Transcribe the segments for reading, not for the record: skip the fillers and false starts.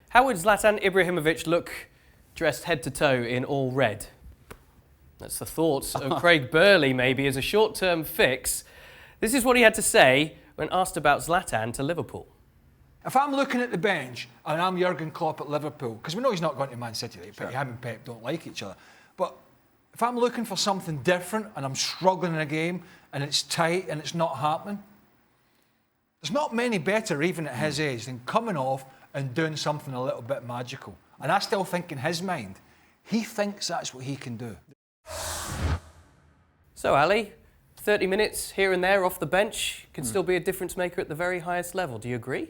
How would Zlatan Ibrahimovic look dressed head to toe in all red? That's the thoughts of Craig Burley maybe as a short-term fix. This is what he had to say when asked about Zlatan to Liverpool. If I'm looking at the bench and I'm Jurgen Klopp at Liverpool, because we know he's not going to Man City, right? But him and Pep don't like each other. But if I'm looking for something different and I'm struggling in a game and it's tight and it's not happening, there's not many better, even at his age, than coming off and doing something a little bit magical. And I still think in his mind, he thinks that's what he can do. So, Ali, 30 minutes here and there off the bench can still be a difference maker at the very highest level. Do you agree?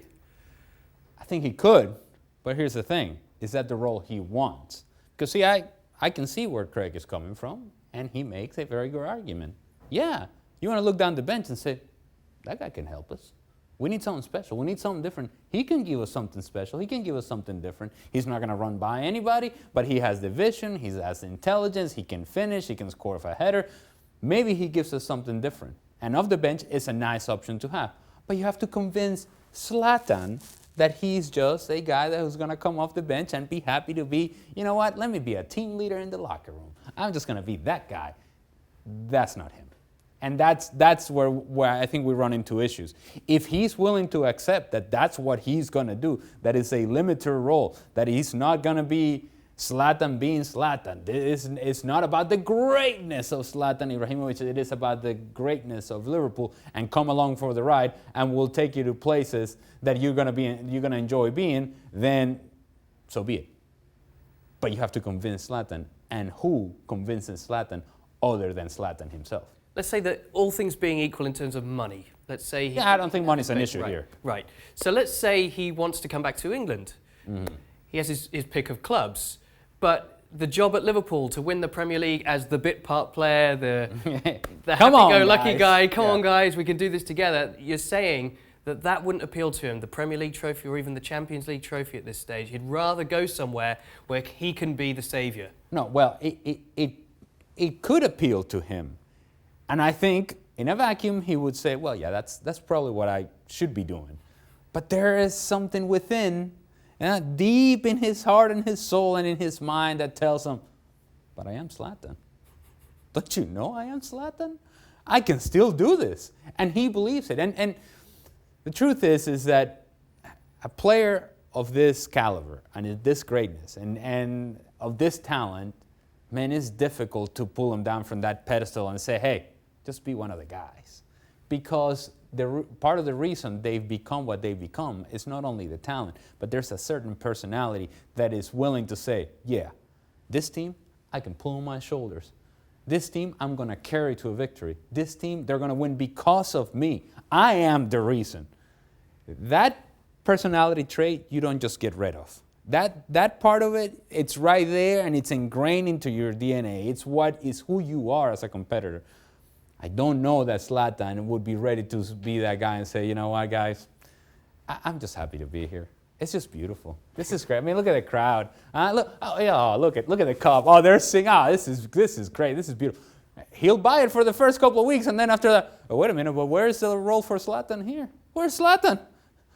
I think he could, but here's the thing. Is that the role he wants? Because, see, I can see where Craig is coming from, and he makes a very good argument. Yeah, you want to look down the bench and say, that guy can help us. We need something special. We need something different. He can give us something special. He can give us something different. He's not going to run by anybody, but he has the vision. He has the intelligence. He can finish. He can score with a header. Maybe he gives us something different. And off the bench is a nice option to have. But you have to convince Zlatan that he's just a guy who's going to come off the bench and be happy to be, you know what, let me be a team leader in the locker room. I'm just going to be that guy. That's not him. And that's where I think we run into issues. If he's willing to accept that that's what he's going to do, that is a limited role, that he's not going to be Zlatan being Zlatan. It's not about the greatness of Zlatan Ibrahimovic. It is about the greatness of Liverpool, and come along for the ride, and we'll take you to places that you're going to enjoy being. Then, so be it. But you have to convince Zlatan, and who convinces Zlatan other than Zlatan himself? Let's say that all things being equal in terms of money. Let's say I don't think money's an issue here. Right. So let's say he wants to come back to England. Mm-hmm. He has his pick of clubs. But the job at Liverpool to win the Premier League as the bit part player, the happy-go-lucky guy, come on guys, we can do this together. You're saying that wouldn't appeal to him, the Premier League trophy or even the Champions League trophy at this stage. He'd rather go somewhere where he can be the saviour. No, well, it could appeal to him. And I think in a vacuum he would say, well, yeah, that's probably what I should be doing. But there is something within, deep in his heart and his soul and in his mind, that tells him, but I am Zlatan. Don't you know I am Zlatan? I can still do this. And he believes it. And the truth is that a player of this caliber and this greatness and of this talent, man, it's difficult to pull him down from that pedestal and say, hey, just be one of the guys. Because part of the reason they've become what they've become is not only the talent, but there's a certain personality that is willing to say, yeah, this team, I can pull on my shoulders. This team, I'm going to carry to a victory. This team, they're going to win because of me. I am the reason. That personality trait, you don't just get rid of. That part of it, it's right there and it's ingrained into your DNA. It's who you are as a competitor. I don't know that Zlatan would be ready to be that guy and say, you know what, guys, I'm just happy to be here. It's just beautiful. This is great. I mean, look at the crowd. Look at the cup. Oh, they're singing. This is great. This is beautiful. He'll buy it for the first couple of weeks, and then after that, oh, wait a minute, but where's the role for Zlatan here? Where's Zlatan?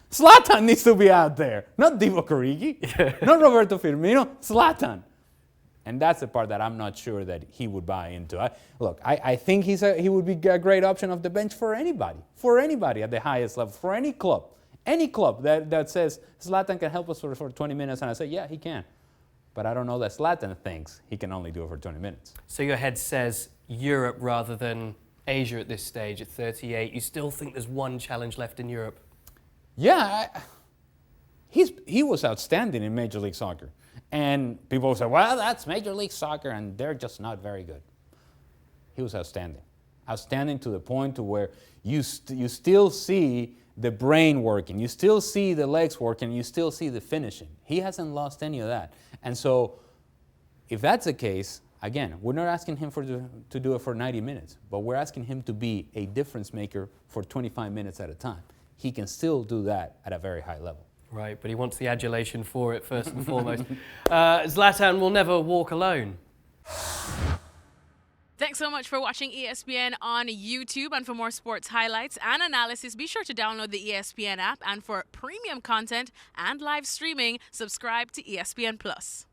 Zlatan needs to be out there, not Divock Origi, not Roberto Firmino, Zlatan. And that's the part that I'm not sure that he would buy into. I think he would be a great option off the bench for anybody at the highest level, for any club that says Zlatan can help us for 20 minutes, and I say, yeah, he can. But I don't know that Zlatan thinks he can only do it for 20 minutes. So your head says Europe rather than Asia at this stage at 38. You still think there's one challenge left in Europe? Yeah, he was outstanding in Major League Soccer. And people say, well, that's Major League Soccer, and they're just not very good. He was outstanding. Outstanding to the point to where you still see the brain working, you still see the legs working, you still see the finishing. He hasn't lost any of that. And so if that's the case, again, we're not asking him to do it for 90 minutes, but we're asking him to be a difference maker for 25 minutes at a time. He can still do that at a very high level. Right, but he wants the adulation for it first and foremost. Zlatan will never walk alone. Thanks so much for watching ESPN on YouTube. And for more sports highlights and analysis, be sure to download the ESPN app. And for premium content and live streaming, subscribe to ESPN Plus.